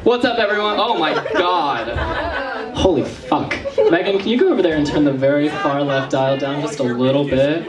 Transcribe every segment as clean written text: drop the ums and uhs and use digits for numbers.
What's up, everyone? Oh my god. Holy fuck. Megan, can you go over there and turn the very far left dial down just a little bit?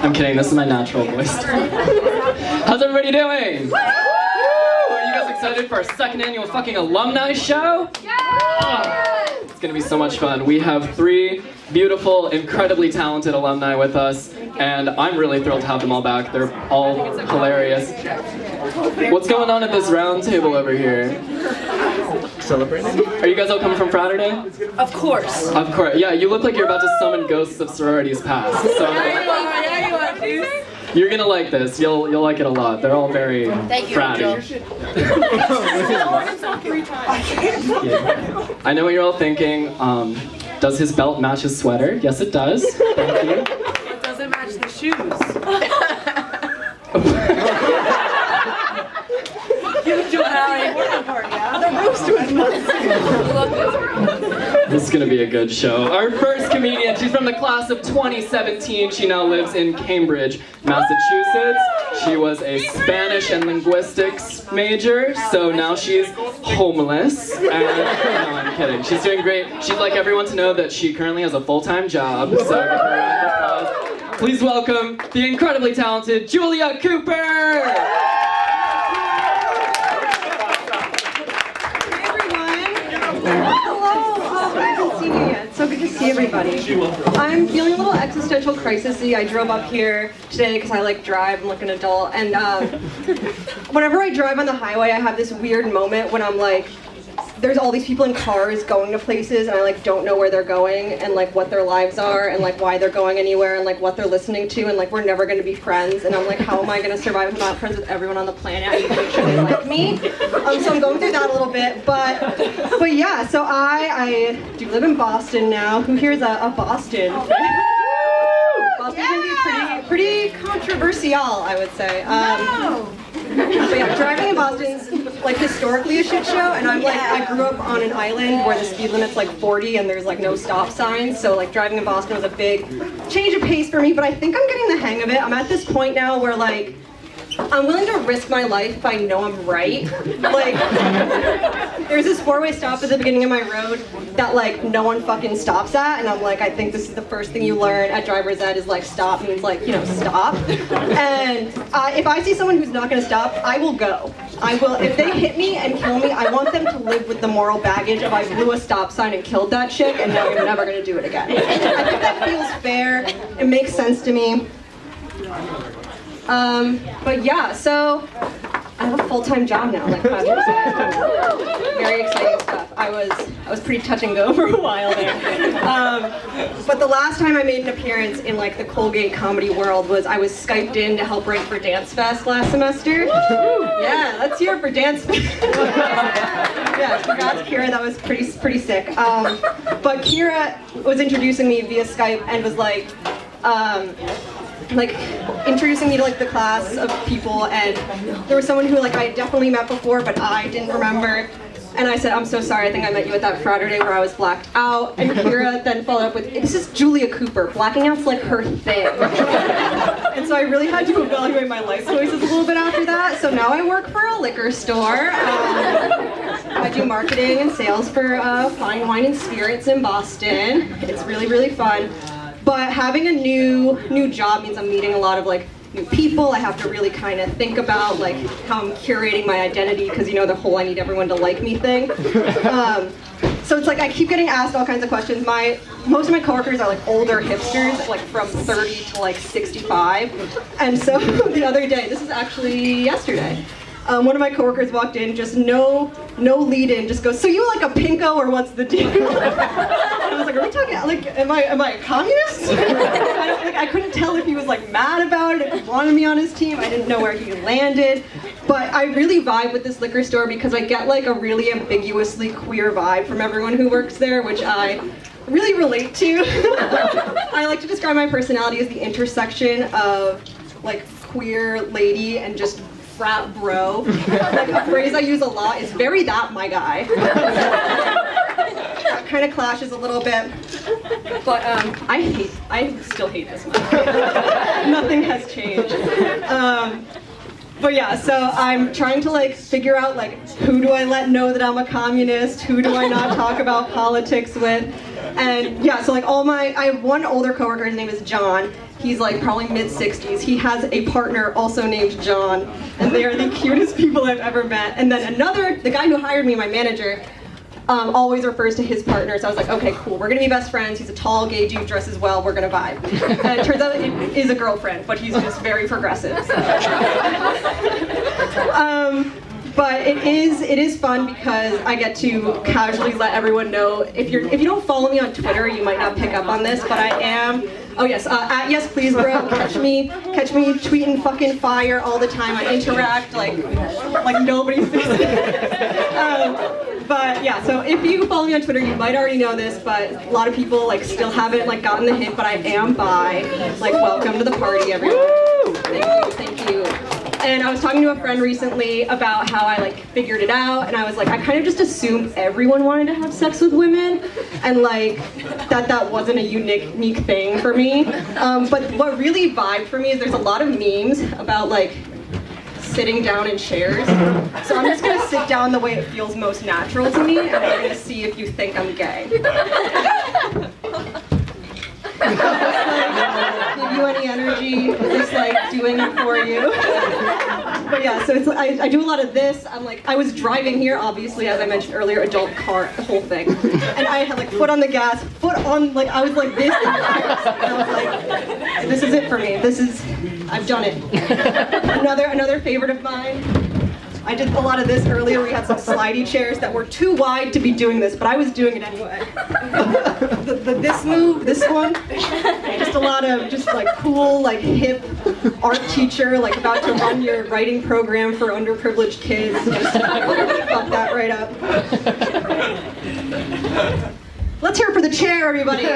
I'm kidding, this is my natural voice. How's everybody doing? Woo! Are you guys excited for our second annual fucking alumni show? Yeah! It's gonna be so much fun. We have 3 beautiful, incredibly talented alumni with us, and I'm really thrilled to have them all back. They're all hilarious. What's going on at this round table over here? Celebrating? Are you guys all coming from Friday? Of course. Of course. Yeah, you look like you're about to summon ghosts of sororities past. So you're gonna like this. You'll like it a lot. They're all very fratty. Yeah. I know what you're all thinking. Does his belt match his sweater? Yes, it does. Thank you. It doesn't match the shoes. This is gonna be a good show. Our first comedian, she's from the class of 2017. She now lives in Cambridge, Massachusetts. She was a Spanish and linguistics major, so now she's homeless. And no, I'm kidding. She's doing great. She'd like everyone to know that she currently has a full-time job. So give her a round of applause. Please welcome the incredibly talented Julia Cooper. So good to see everybody. I'm feeling a little existential crisis-y. I drove up here today because I drive. I'm like an adult, and whenever I drive on the highway, I have this weird moment when I'm like, there's all these people in cars going to places, and I don't know where they're going, and what their lives are, and why they're going anywhere, and what they're listening to, and we're never going to be friends, and I'm like, how am I going to survive if I'm not friends with everyone on the planet? I need to make sure they like me. So I'm going through that a little bit, but yeah. So I do live in Boston now. Who here is a Boston? Boston can be pretty controversial, I would say. But yeah, driving in Boston's historically a shit show, and I grew up on an island where the speed limit's 40 and there's no stop signs, so driving in Boston was a big change of pace for me, but I think I'm getting the hang of it. I'm at this point now where I'm willing to risk my life if I know I'm right. There's this 4-way stop at the beginning of my road that no one fucking stops at, and I'm I think this is the first thing you learn at driver's ed is stop means stop. And if I see someone who's not gonna stop, I will go. I will, if they hit me and kill me, I want them to live with the moral baggage of I blew a stop sign and killed that chick, and now you're never gonna do it again. I think that feels fair. It makes sense to me. But yeah, so I have a full-time job now, 5 years ago. Very exciting stuff. I was pretty touch and go for a while there. But the last time I made an appearance in the Colgate comedy world was I was Skyped in to help write for Dance Fest last semester. Yeah, let's hear it for Dance Fest. Yeah, congrats Kira, that was pretty sick. But Kira was introducing me via Skype and was introducing me to the class of people, and there was someone who I had definitely met before but I didn't remember, and I said, I'm so sorry, I think I met you at that Friday where I was blacked out, and Kira then followed up with, this is Julia Cooper, blacking out's her thing. And so I really had to evaluate my life choices a little bit after that, so now I work for a liquor store. I do marketing and sales for fine wine and spirits in Boston. It's really, really fun. But having a new job means I'm meeting a lot of new people. I have to really kind of think about how I'm curating my identity, because the whole I need everyone to like me thing. So it's I keep getting asked all kinds of questions. Most of my coworkers are older hipsters, from 30 to 65. And so the other day, this is actually yesterday, one of my coworkers walked in, just no lead in, just goes, so you a pinko or what's the deal? And I was are we talking, am I a communist? I couldn't tell if he was mad about it, if he wanted me on his team. I didn't know where he landed. But I really vibe with this liquor store because I get a really ambiguously queer vibe from everyone who works there, which I really relate to. I like to describe my personality as the intersection of queer lady and just frat bro. A phrase I use a lot is very that my guy. kind of clashes a little bit, but I still hate this one. Nothing has changed. But yeah, so I'm trying to like figure out like who do I let know that I'm a communist, who do I not talk about politics with, and yeah, so like I have one older coworker, his name is John. He's like probably mid-60s. He has a partner also named John, and they are the cutest people I've ever met. And then the guy who hired me, my manager, always refers to his partner. So I was like, okay, cool, we're gonna be best friends. He's a tall gay dude, dresses well, we're gonna vibe. And it turns out it is a girlfriend, but he's just very progressive. So. But it is fun because I get to casually let everyone know. If you don't follow me on Twitter, you might not pick up on this, but I am. Oh yes, at yes please bro. Catch me tweeting fucking fire all the time. I interact like nobody's business. But yeah, so if you follow me on Twitter, you might already know this, but a lot of people like still haven't like gotten the hint. But I am bi. Like, welcome to the party, everyone. Thank you. And I was talking to a friend recently about how I like figured it out, and I was like, I kind of just assumed everyone wanted to have sex with women, and like that wasn't a unique thing for me. But what really vibed for me is there's a lot of memes about like sitting down in chairs. So I'm just gonna sit down the way it feels most natural to me, and we're gonna see if you think I'm gay. Give you any energy, just like doing it for you. But yeah, so it's I do a lot of this. I was driving here, obviously, as I mentioned earlier, adult car, the whole thing. And I had like foot on the gas, foot on, like I was like this, and I was like, this is it for me. I've done it. Another favorite of mine. I did a lot of this earlier. We had some slidey chairs that were too wide to be doing this, but I was doing it anyway. This move, this one, just a lot of just like cool, like hip art teacher, like about to run your writing program for underprivileged kids. Just fuck that right up. Let's hear it for the chair, everybody.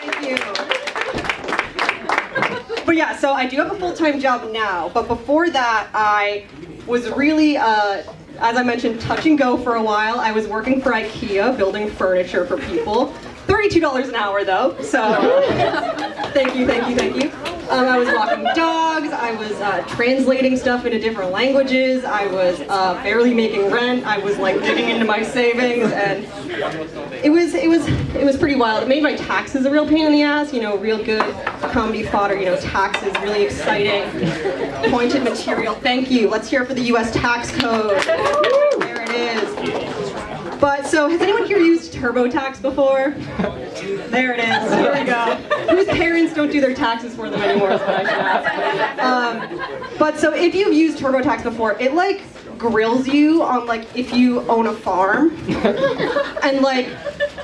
Thank you. But yeah, so I do have a full-time job now, but before that, I was really, as I mentioned, touch and go for a while. I was working for IKEA, building furniture for people. $32 an hour though, so thank you. I was walking dogs, I was translating stuff into different languages, I was barely making rent, I was like digging into my savings, and it was pretty wild. It made my taxes a real pain in the ass, real good comedy fodder, taxes, really exciting, pointed material. Thank you. Let's hear it for the US tax code. There it is. But so, has anyone here used TurboTax before? There it is. Here we go. Whose parents don't do their taxes for them anymore is what I should ask. But so, if you've used TurboTax before, it like grills you on like if you own a farm. And like,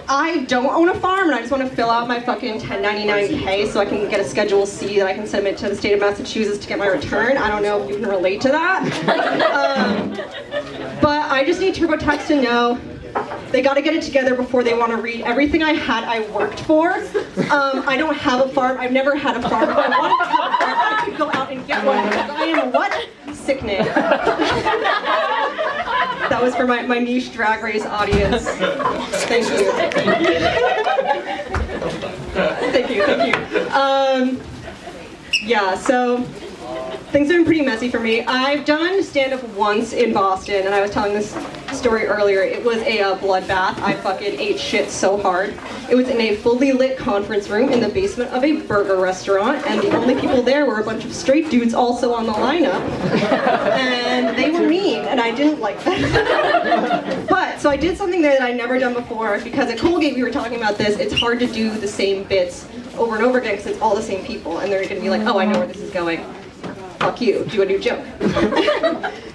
I don't own a farm, and I just want to fill out my fucking 1099-K so I can get a Schedule C that I can submit to the state of Massachusetts to get my return. I don't know if you can relate to that. But I just need TurboTax to know they got to get it together before they want to read everything I worked for. I don't have a farm. I've never had a farm. If I wanted to have a farm, I could go out and get one because I am what? Sickening. That was for my niche drag race audience. Thank you. Thank you. Yeah, so things have been pretty messy for me. I've done stand-up once in Boston, and I was telling this story earlier. It was a bloodbath. I fucking ate shit so hard. It was in a fully lit conference room in the basement of a burger restaurant, and the only people there were a bunch of straight dudes also on the lineup, and they were mean, and I didn't like that. But, so I did something there that I'd never done before, because at Colgate we were talking about this. It's hard to do the same bits over and over again because it's all the same people, and they're going to be like, oh, I know where this is going. Fuck you, do a new joke.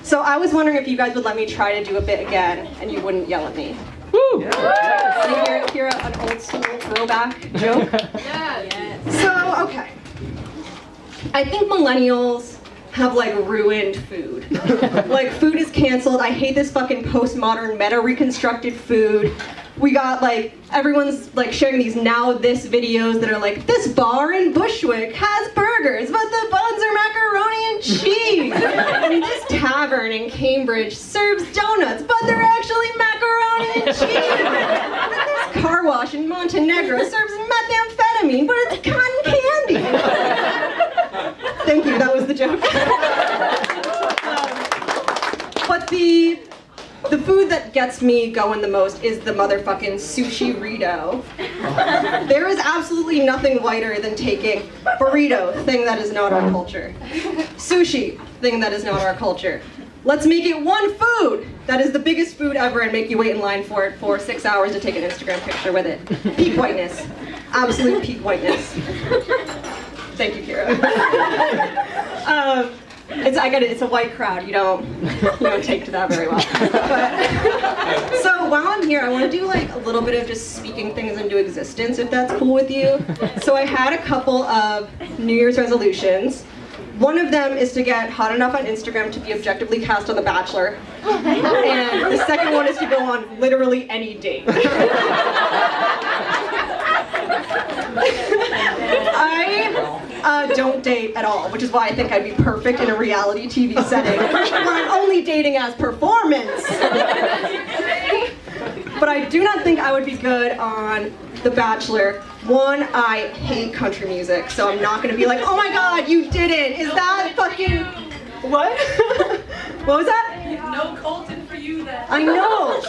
So I was wondering if you guys would let me try to do a bit again, and you wouldn't yell at me. Woo! Yeah. Hear an old school throwback joke? Yeah. So, okay. I think millennials have like ruined food. Like, food is canceled. I hate this fucking postmodern meta-reconstructed food. We got like, everyone's like sharing these now this videos that are like, this bar in Bushwick has burgers, but the buns are macaroni and cheese. And this tavern in Cambridge serves donuts, but they're actually macaroni and cheese. And this car wash in Montenegro serves methamphetamine, but it's cotton candy. Thank you, that was the joke. But the food that gets me going the most is the motherfucking sushi burrito. There is absolutely nothing whiter than taking burrito, thing that is not our culture. Sushi, thing that is not our culture. Let's make it one food that is the biggest food ever and make you wait in line for it for 6 hours to take an Instagram picture with it. Peak whiteness. Absolute peak whiteness. Thank you, Kira. I get it. It's a white crowd. You don't take to that very well. But, so while I'm here, I want to do like a little bit of just speaking things into existence, if that's cool with you. So I had a couple of New Year's resolutions. One of them is to get hot enough on Instagram to be objectively cast on The Bachelor, and the second one is to go on literally any date. I don't date at all, which is why I think I'd be perfect in a reality TV setting where I'm only dating as performance. But I do not think I would be good on The Bachelor. One, I hate country music, so I'm not gonna be like, oh my god, you didn't! Is that fucking... What? What was that? No Colton for you then. I know!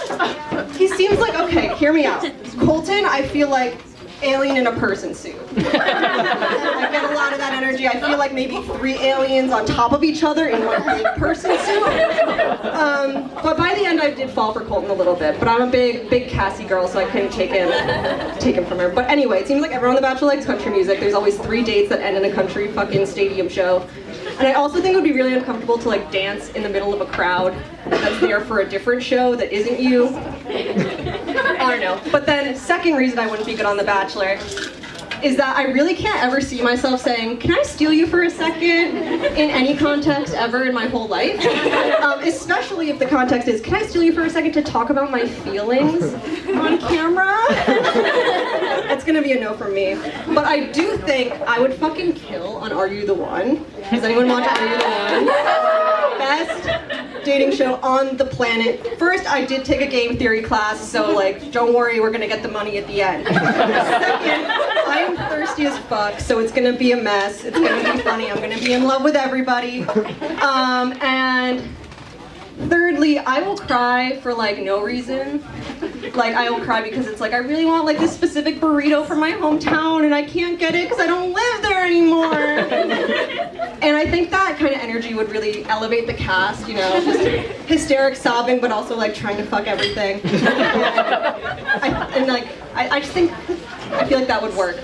He seems like, okay, hear me out. Colton, I feel like alien in a person suit. I get a lot of that energy. I feel like maybe 3 aliens on top of each other in one big person suit. But by the end, I did fall for Colton a little bit. But I'm a big Cassie girl, so I couldn't take him from her. But anyway, it seems like everyone on The Bachelor likes country music. There's always 3 dates that end in a country fucking stadium show. And I also think it would be really uncomfortable to like dance in the middle of a crowd that's there for a different show that isn't you. I don't know. But then, second reason I wouldn't be good on The Bachelor is that I really can't ever see myself saying, can I steal you for a second in any context ever in my whole life? Especially if the context is, can I steal you for a second to talk about my feelings on camera? It's gonna be a no from me. But I do think I would fucking kill on Are You the One? Does anyone watch Are You the One? Best dating show on the planet. First, I did take a game theory class, so like, don't worry, we're gonna get the money at the end. Second, I'm thirsty as fuck, so it's gonna be a mess. It's gonna be funny. I'm gonna be in love with everybody. And thirdly, I will cry for like no reason. Like I will cry because it's like I really want like this specific burrito from my hometown and I can't get it because I don't live there anymore. And I think that kind of energy would really elevate the cast, you know, just hysteric sobbing but also like trying to fuck everything. I feel like that would work.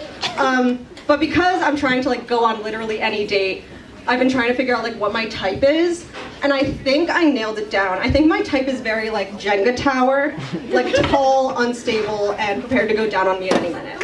But because I'm trying to like go on literally any date, I've been trying to figure out like what my type is, and I think I nailed it down. I think my type is very like Jenga tower, like tall, unstable, and prepared to go down on me at any minute.